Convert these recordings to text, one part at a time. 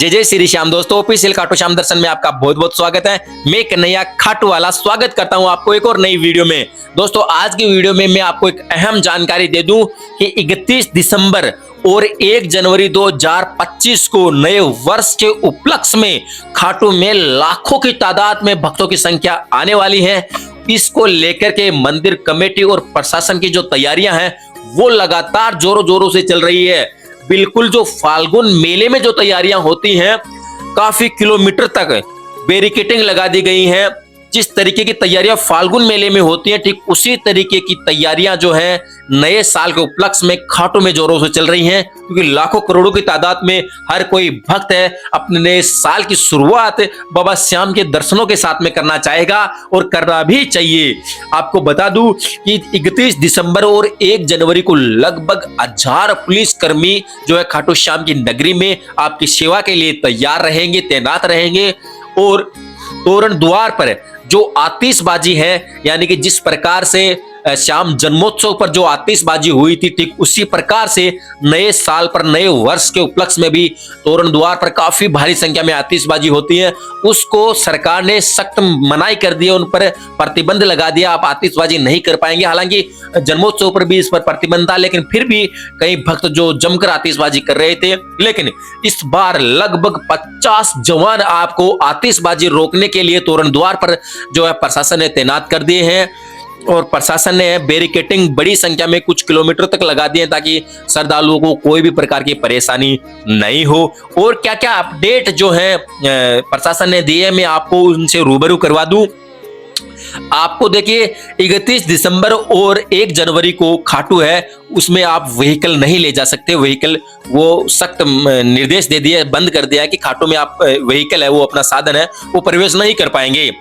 जय जय श्री श्याम दोस्तों, ऑफिशियल खाटू श्याम दर्शन में आपका बहुत बहुत स्वागत है। मैं कन्हैया खाटू वाला स्वागत करता हूं आपको एक और नई वीडियो में। दोस्तों आज की वीडियो में मैं आपको एक अहम जानकारी दे दूं कि 31 दिसंबर और 1 जनवरी 2025 को नए वर्ष के उपलक्ष्य में खाटू में लाखों की तादाद में भक्तों की संख्या आने वाली है। इसको लेकर के मंदिर कमेटी और प्रशासन की जो तैयारियां हैं वो लगातार जोरों जोरों से चल रही है। बिल्कुल जो फाल्गुन मेले में जो तैयारियां होती हैं, काफी किलोमीटर तक बैरिकेडिंग लगा दी गई है। जिस तरीके की तैयारियां फाल्गुन मेले में होती हैं, ठीक उसी तरीके की तैयारियां जो है नए साल के उपलक्ष्य में खाटू में जोरों से चल रही हैं, क्योंकि लाखों करोड़ों की तादाद में हर कोई भक्त है अपने नए साल की शुरुआत बाबा श्याम के दर्शनों के साथ में करना चाहेगा और करना भी चाहिए। आपको बता दूं कि 31 दिसंबर और 1 जनवरी को लगभग 1000 पुलिस कर्मी जो है खाटू श्याम की नगरी में आपकी सेवा के लिए तैयार रहेंगे, तैनात रहेंगे। और तोरण द्वार पर जो आतिशबाजी है, यानी कि जिस प्रकार से श्याम जन्मोत्सव पर जो आतिशबाजी हुई थी, ठीक उसी प्रकार से नए साल पर, नए वर्ष के उपलक्ष्य में भी तोरण द्वार पर काफी भारी संख्या में आतिशबाजी होती है। उसको सरकार ने सख्त मनाही कर दी है, उन पर प्रतिबंध लगा दिया। आप आतिशबाजी नहीं कर पाएंगे। हालांकि जन्मोत्सव पर भी इस पर प्रतिबंध था, लेकिन फिर भी कई भक्त जो जमकर आतिशबाजी कर रहे थे। लेकिन इस बार लगभग 50 जवान आपको आतिशबाजी रोकने के लिए तोरण द्वार पर जो है प्रशासन ने तैनात कर दिए हैं। और प्रशासन ने बैरिकेडिंग बड़ी संख्या में कुछ किलोमीटर तक लगा दिए ताकि श्रद्धालुओं को कोई भी प्रकार की परेशानी नहीं हो। और क्या क्या अपडेट जो है प्रशासन ने दिए मैं आपको उनसे रूबरू करवा दूं। आपको देखिए 31 दिसंबर और 1 जनवरी को खाटू है, उसमें आप व्हीकल नहीं ले जा सकते। व्हीकल वो सख्त निर्देश दे दिया, बंद कर दिया कि खाटू में आप व्हीकल है, वो अपना साधन है, वो प्रवेश नहीं कर पाएंगे।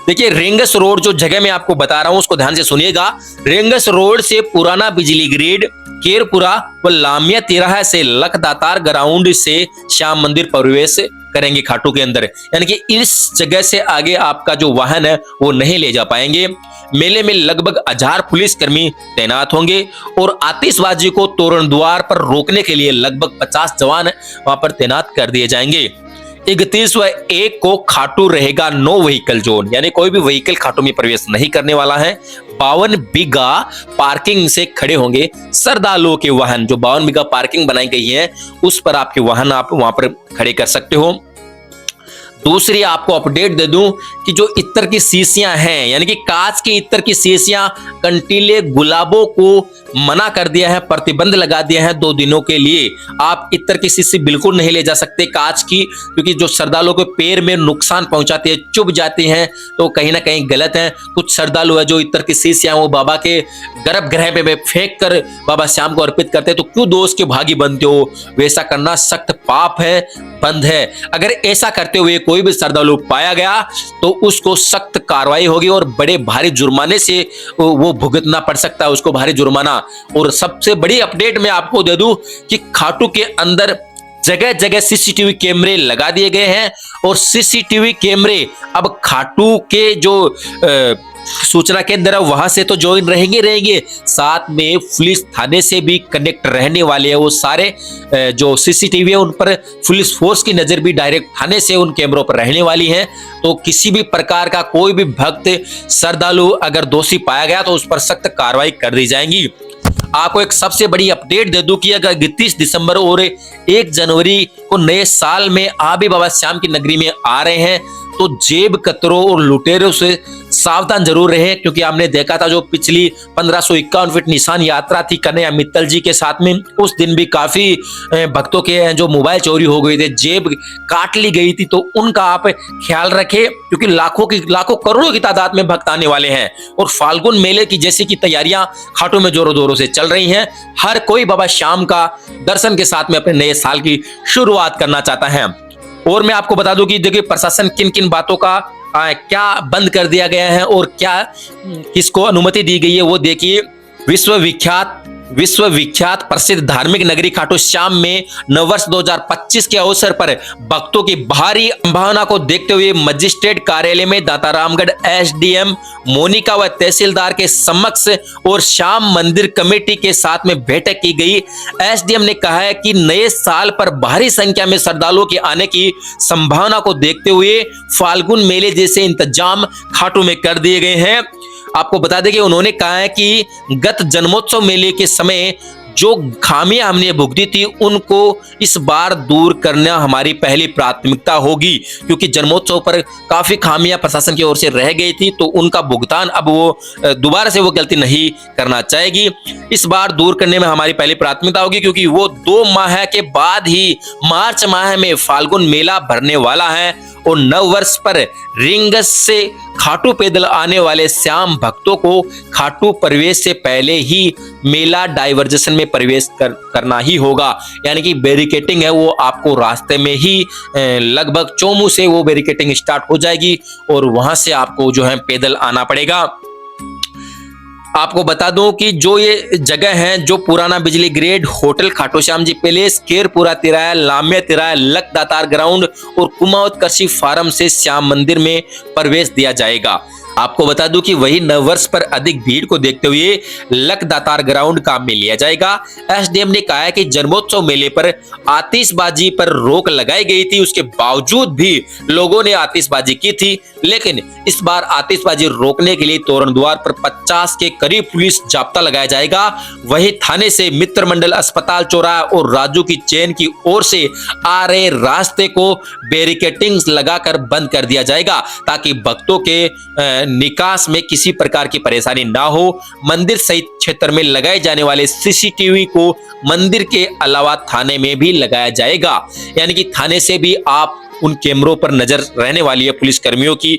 देखिए रेंगस रोड जो जगह मैं आपको बता रहा हूं उसको ध्यान से सुनिएगा। रेंगस रोड से पुराना बिजली ग्रिड, केरपुरा व लामिया तिराहा से लखदातार ग्राउंड से श्याम मंदिर प्रवेश करेंगे खाटू के अंदर, यानी कि इस जगह से आगे आपका जो वाहन है वो नहीं ले जा पाएंगे। मेले में लगभग 1000 पुलिसकर्मी तैनात होंगे और आतिशबाजी को तोरण द्वार पर रोकने के लिए लगभग 50 जवान वहां पर तैनात कर दिए जाएंगे। 31 व 1 को खाटू रहेगा नो व्हीकल जोन, यानी कोई भी व्हीकल खाटू में प्रवेश नहीं करने वाला है। 52 बीघा पार्किंग से खड़े होंगे श्रद्धालुओं के वाहन। जो 52 बीघा पार्किंग बनाई गई है उस पर आपके वाहन आप वहां पर खड़े कर सकते हो। दूसरी आपको अपडेट दे दूं कि जो इत्र की शीशियां हैं, यानी कि कांच की इत्र की शीशियां, कंटीले, गुलाबों को मना कर दिया है, प्रतिबंध लगा दिया है 2 दिनों के लिए। आप इत्र की शीशी बिल्कुल नहीं ले जा सकते कांच की, क्योंकि जो श्रद्धालुओं के पैर में नुकसान पहुंचाती है, चुभ जाती हैं, तो कहीं ना कहीं गलत है। कुछ श्रद्धालु है जो इत्र की शीशियां वो बाबा के गर्भगृह पे फेंक कर बाबा श्याम को अर्पित करते हैं, तो क्यों दोष के भागी बनते हो? वैसा करना सख्त पाप है, बंद है। अगर ऐसा करते हुए कोई भी श्रद्धालु पाया गया तो उसको सख्त कार्रवाई होगी और बड़े भारी जुर्माने से वो भुगतना पड़ सकता है, उसको भारी जुर्माना। और सबसे बड़ी अपडेट मैं आपको दे दूं कि खाटू के अंदर जगह जगह सीसीटीवी कैमरे लगा दिए गए हैं और सीसीटीवी कैमरे अब खाटू के जो सूचना केंद्र है वहां से तो ज्वाइन रहेंगे, साथ में पुलिस थाने से भी कनेक्ट रहने वाले हैं। वो सारे जो सीसीटीवी है उन पर पुलिस फोर्स की नजर भी डायरेक्ट थाने से उन कैमरों पर रहने वाली है। तो किसी भी प्रकार का कोई भी भक्त श्रद्धालु अगर दोषी पाया गया तो उस पर सख्त कार्रवाई कर दी जाएगी। आपको एक सबसे बड़ी अपडेट दे दूं कि अगर 31 दिसंबर और 1 जनवरी को नए साल में आप भी बाबा श्याम की नगरी में आ रहे हैं तो जेब कतरों और लुटेरों से सावधान जरूर रहे, क्योंकि आपने देखा था जो पिछली 1551 फीट निशान यात्रा थी कन्हैया मित्तल जी के साथ में, उस दिन भी काफी भक्तों के जो मोबाइल चोरी हो गए थे, जेब काट ली गई थी। तो उनका आप ख्याल रखें, क्योंकि लाखों करोड़ों की तादाद में भक्त आने वाले हैं और फाल्गुन मेले की जैसी की तैयारियां खाटू में जोरों जोरों से चल रही हैं। हर कोई बाबा श्याम का दर्शन के साथ में अपने नए साल की शुरुआत करना चाहता है। और मैं आपको बता दूं कि देखिए प्रशासन किन किन बातों का क्या बंद कर दिया गया है और क्या किसको अनुमति दी गई है वो देखिए। विश्व विख्यात विश्व विख्यात प्रसिद्ध धार्मिक नगरी खाटू श्याम में नववर्ष 2025 के अवसर पर भक्तों की भारी संभावना को देखते हुए मजिस्ट्रेट कार्यालय में दातारामगढ़ एसडीएम मोनिका व तहसीलदार के समक्ष और श्याम मंदिर कमेटी के साथ में बैठक की गई। एसडीएम ने कहा है कि नए साल पर भारी संख्या में श्रद्धालुओं के आने की संभावना को देखते हुए फाल्गुन मेले जैसे इंतजाम खाटू में कर दिए गए हैं। आपको बता दें कि उन्होंने कहा है कि गत जन्मोत्सव मेले के समय जो खामियां हमने भुगती थी उनको इस बार दूर करना हमारी पहली प्राथमिकता होगी, क्योंकि जन्मोत्सव पर काफी खामियां प्रशासन की ओर से रह गई थी, तो उनका भुगतान अब वो दोबारा से वो गलती नहीं करना चाहेगी। इस बार दूर करने में हमारी पहली प्राथमिकता होगी, क्योंकि वो 2 माह के बाद ही मार्च माह में फाल्गुन मेला भरने वाला है और नव वर्ष पर रिंगस से खाटू पैदल आने वाले श्याम भक्तों को खाटू प्रवेश से पहले ही मेला डाइवर्जन में प्रवेश करना ही होगा। यानी कि बैरिकेटिंग है वो आपको रास्ते में ही लगभग चोमू से वो बैरिकेटिंग स्टार्ट हो जाएगी और वहां से आपको जो है पैदल आना पड़ेगा। आपको बता दूं कि जो ये जगह है, जो पुराना बिजली grade hotel Khatu Shyam ji palace, केरपुरा तिराया, लामिया तिराया, luck दातार ग्राउंड और कुमाऊत कृषि फार्म से श्याम मंदिर में प्रवेश दिया जाएगा। आपको बता दूं कि वही नववर्ष पर अधिक भीड़ को देखते हुए लक दातार ग्राउंड काम में लिया जाएगा। एसडीएम ने कहा है कि जन्मोत्सव मेले पर आतिशबाजी पर रोक लगाई गई थी, उसके बावजूद भी लोगों ने आतिशबाजी की थी, लेकिन इस बार आतिशबाजी रोकने के लिए तोरण द्वार पर 50 के करीब पुलिस जाब्ता लगाया जाएगा। वही थाने से मित्र मंडल अस्पताल चौराहा और राजू की चैन की ओर से आ रहे रास्ते को बैरिकेटिंग लगाकर बंद कर दिया जाएगा, ताकि भक्तों के निकास में किसी प्रकार की परेशानी ना हो। मंदिर सहित क्षेत्र में लगाए जाने वाले सीसीटीवी को मंदिर के अलावा थाने में भी लगाया जाएगा, यानी कि थाने से भी आप उन कैमरों पर नजर रहने वाली है पुलिस कर्मियों की।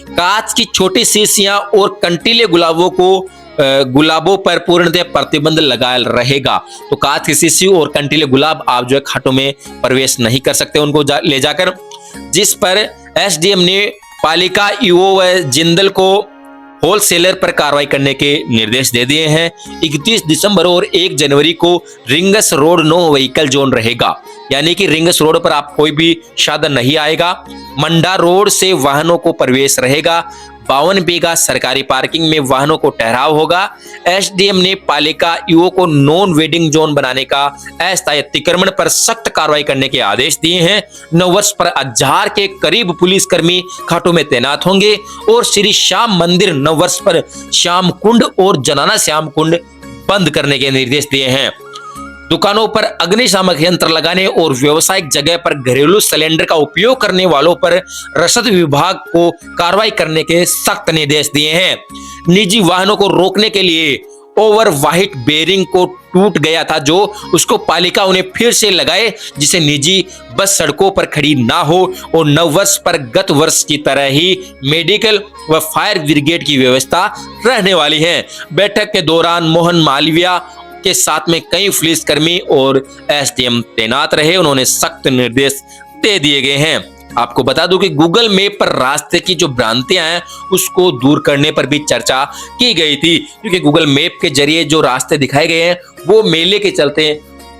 कांच की छोटी शीशियां और कंटीले गुलाबों पर पूर्णतः प्रतिबंध लगा रहेगा। तो कांच की शीशी और कंटीले गुलाब आप जो है खाटू में प्रवेश नहीं कर सकते उनको ले जाकर, जिस पर एसडीएम ने पालिका ईओ व जिंदल को होलसेलर पर कार्रवाई करने के निर्देश दे दिए हैं। 31 दिसंबर और 1 जनवरी को Ringas road no vehicle zone रहेगा, यानी कि रिंगस रोड पर आप कोई भी साधन नहीं आएगा। मंडा रोड से वाहनों को प्रवेश रहेगा। 52 बीघा सरकारी पार्किंग में वाहनों को ठहराव होगा। एसडीएम ने पालिका ईओ को नॉन वेडिंग जोन बनाने का अस्थायी अतिक्रमण पर सख्त कार्रवाई करने के आदेश दिए हैं। नववर्ष पर 1000 के करीब पुलिसकर्मी खाटू में तैनात होंगे और श्री श्याम मंदिर नववर्ष पर श्याम कुंड और जनाना श्याम कुंड बंद करने के निर्देश दिए हैं। दुकानों पर अग्निशामक यंत्र लगाने और व्यावसायिक जगह पर घरेलू सिलेंडर का उपयोग करने वालों पर रसद विभाग को कार्रवाई करने के सख्त निर्देश दिए हैं। निजी वाहनों को रोकने के लिए ओवर वाइट बेरिंग को टूट गया था, जो उसको पालिका उन्हें फिर से लगाए, जिसे निजी बस सड़कों पर खड़ी ना हो और नववर्ष पर गत वर्ष की तरह ही मेडिकल व फायर ब्रिगेड की व्यवस्था रहने वाली है। बैठक के दौरान मोहन मालविया के साथ में कई पुलिसकर्मी और एसडीएम तैनात रहे। उन्होंने सख्त निर्देश दे दिए गए हैं। आपको बता दूं कि गूगल मैप पर रास्ते की जो भ्रांतियां हैं उसको दूर करने पर भी चर्चा की गई थी, क्योंकि गूगल मैप के जरिए जो रास्ते दिखाए गए हैं वो मेले के चलते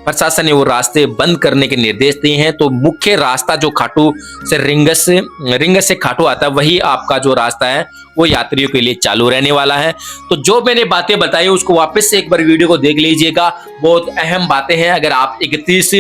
प्रशासन ने वो रास्ते बंद करने के निर्देश दिए हैं। तो मुख्य रास्ता जो खाटू से रिंगस से खाटू आता है, वही आपका जो रास्ता है वो यात्रियों के लिए चालू रहने वाला है। तो जो मैंने बातें बताई उसको वापस से एक बार वीडियो को देख लीजिएगा, बहुत अहम बातें हैं। अगर आप 31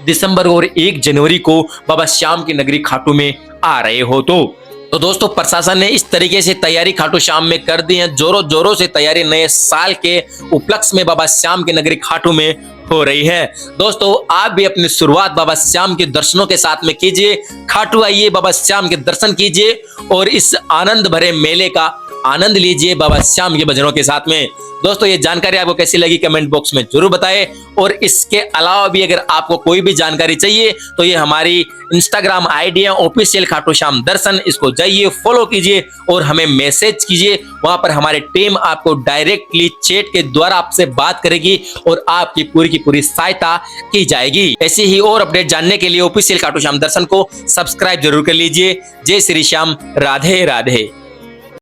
दिसंबर और 1 जनवरी को बाबा श्याम की नगरी खाटू में आ रहे हो तो दोस्तों प्रशासन ने इस तरीके से तैयारी खाटू श्याम में कर दी है। जोरों जोरों से तैयारी नए साल के उपलक्ष्य में बाबा श्याम की नगरी खाटू में हो रही है। दोस्तों आप भी अपनी शुरुआत बाबा श्याम के दर्शनों के साथ में कीजिए। खाटू आइए, बाबा श्याम के दर्शन कीजिए और इस आनंद भरे मेले का आनंद लीजिए बाबा श्याम के भजनों के साथ में। दोस्तों ये जानकारी आपको कैसी लगी कमेंट बॉक्स में जरूर बताएं, और इसके अलावा भी अगर आपको कोई भी जानकारी चाहिए तो ये हमारी इंस्टाग्राम आईडी है ऑफिशियल खाटू श्याम दर्शन, इसको जाइए फॉलो कीजिए और हमें मैसेज कीजिए। वहां पर हमारी टीम आपको डायरेक्टली चैट के द्वारा आपसे बात करेगी और आपकी पूरी की पूरी सहायता की जाएगी। ऐसी ही और अपडेट जानने के लिए ऑफिशियल खाटू श्याम दर्शन को सब्सक्राइब जरूर कर लीजिए। जय श्री श्याम, राधे राधे।